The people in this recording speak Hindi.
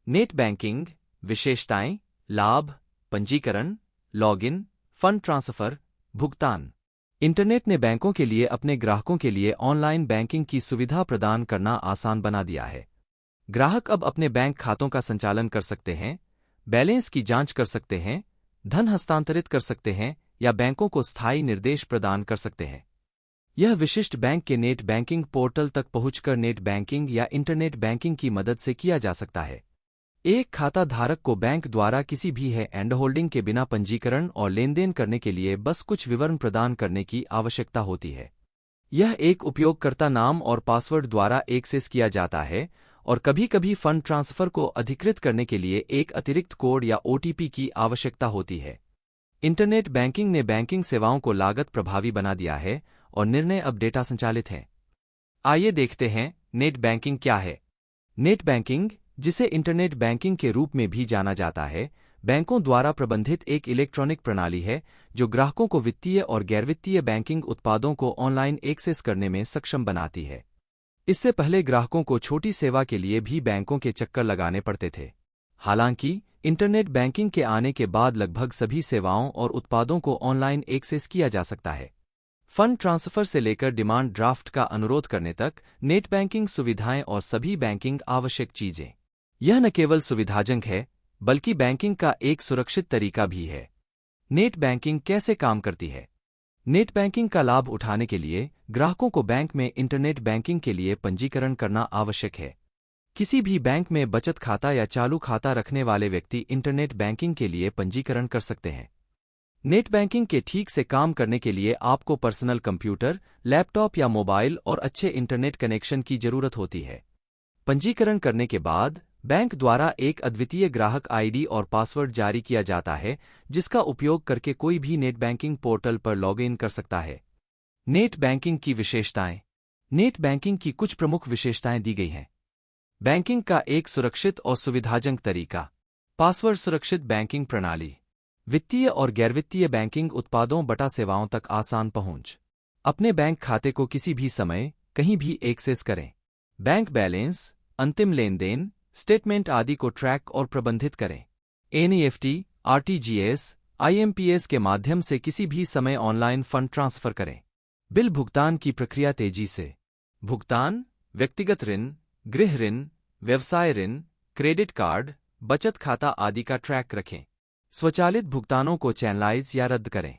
नेट बैंकिंग, विशेषताएं, लाभ, पंजीकरण, लॉगिन, फंड ट्रांसफर, भुगतान। इंटरनेट ने बैंकों के लिए अपने ग्राहकों के लिए ऑनलाइन बैंकिंग की सुविधा प्रदान करना आसान बना दिया है। ग्राहक अब अपने बैंक खातों का संचालन कर सकते हैं, बैलेंस की जांच कर सकते हैं, धन हस्तांतरित कर सकते हैं या बैंकों को स्थायी निर्देश प्रदान कर सकते हैं। यह विशिष्ट बैंक के नेट बैंकिंग पोर्टल तक पहुंचकर नेट बैंकिंग या इंटरनेट बैंकिंग की मदद से किया जा सकता है। एक खाता धारक को बैंक द्वारा किसी भी हैंड होल्डिंग के बिना पंजीकरण और लेनदेन करने के लिए बस कुछ विवरण प्रदान करने की आवश्यकता होती है। यह एक उपयोगकर्ता नाम और पासवर्ड द्वारा एक्सेस किया जाता है और कभी-कभी फंड ट्रांसफर को अधिकृत करने के लिए एक अतिरिक्त कोड या ओटीपी की आवश्यकता होती है। इंटरनेट बैंकिंग ने बैंकिंग सेवाओं को लागत प्रभावी बना दिया है और निर्णय अब डेटा संचालित हैं। आइए देखते हैं नेट बैंकिंग क्या है। नेट बैंकिंग, जिसे इंटरनेट बैंकिंग के रूप में भी जाना जाता है, बैंकों द्वारा प्रबंधित एक इलेक्ट्रॉनिक प्रणाली है जो ग्राहकों को वित्तीय और गैरवित्तीय बैंकिंग उत्पादों को ऑनलाइन एक्सेस करने में सक्षम बनाती है। इससे पहले ग्राहकों को छोटी सेवा के लिए भी बैंकों के चक्कर लगाने पड़ते थे। हालांकि इंटरनेट बैंकिंग के आने के बाद लगभग सभी सेवाओं और उत्पादों को ऑनलाइन एक्सेस किया जा सकता है। फंड ट्रांसफर से लेकर डिमांड ड्राफ्ट का अनुरोध करने तक, नेट बैंकिंग सुविधाएं और सभी बैंकिंग आवश्यक चीजें। यह न केवल सुविधाजनक है, बल्कि बैंकिंग का एक सुरक्षित तरीका भी है। नेट बैंकिंग कैसे काम करती है? नेट बैंकिंग का लाभ उठाने के लिए ग्राहकों को बैंक में इंटरनेट बैंकिंग के लिए पंजीकरण करना आवश्यक है। किसी भी बैंक में बचत खाता या चालू खाता रखने वाले व्यक्ति इंटरनेट बैंकिंग के लिए पंजीकरण कर सकते हैं। नेट बैंकिंग के ठीक से काम करने के लिए आपको पर्सनल कंप्यूटर, लैपटॉप या मोबाइल और अच्छे इंटरनेट कनेक्शन की जरूरत होती है। पंजीकरण करने के बाद बैंक द्वारा एक अद्वितीय ग्राहक आईडी और पासवर्ड जारी किया जाता है, जिसका उपयोग करके कोई भी नेट बैंकिंग पोर्टल पर लॉगिन कर सकता है। नेट बैंकिंग की विशेषताएं। नेट बैंकिंग की कुछ प्रमुख विशेषताएं दी गई हैं। बैंकिंग का एक सुरक्षित और सुविधाजनक तरीका। पासवर्ड सुरक्षित बैंकिंग प्रणाली। वित्तीय और गैरवित्तीय बैंकिंग उत्पादों बटा सेवाओं तक आसान पहुंच। अपने बैंक खाते को किसी भी समय, कहीं भी एक्सेस करें। बैंक बैलेंस, अंतिम लेनदेन, स्टेटमेंट आदि को ट्रैक और प्रबंधित करें। एनईएफटी, आरटीजीएस, आईएमपीएस के माध्यम से किसी भी समय ऑनलाइन फंड ट्रांसफर करें। बिल भुगतान की प्रक्रिया तेजी से। भुगतान, व्यक्तिगत ऋण, गृह ऋण, व्यवसाय ऋण, क्रेडिट कार्ड, बचत खाता आदि का ट्रैक रखें। स्वचालित भुगतानों को चैनलाइज या रद्द करें।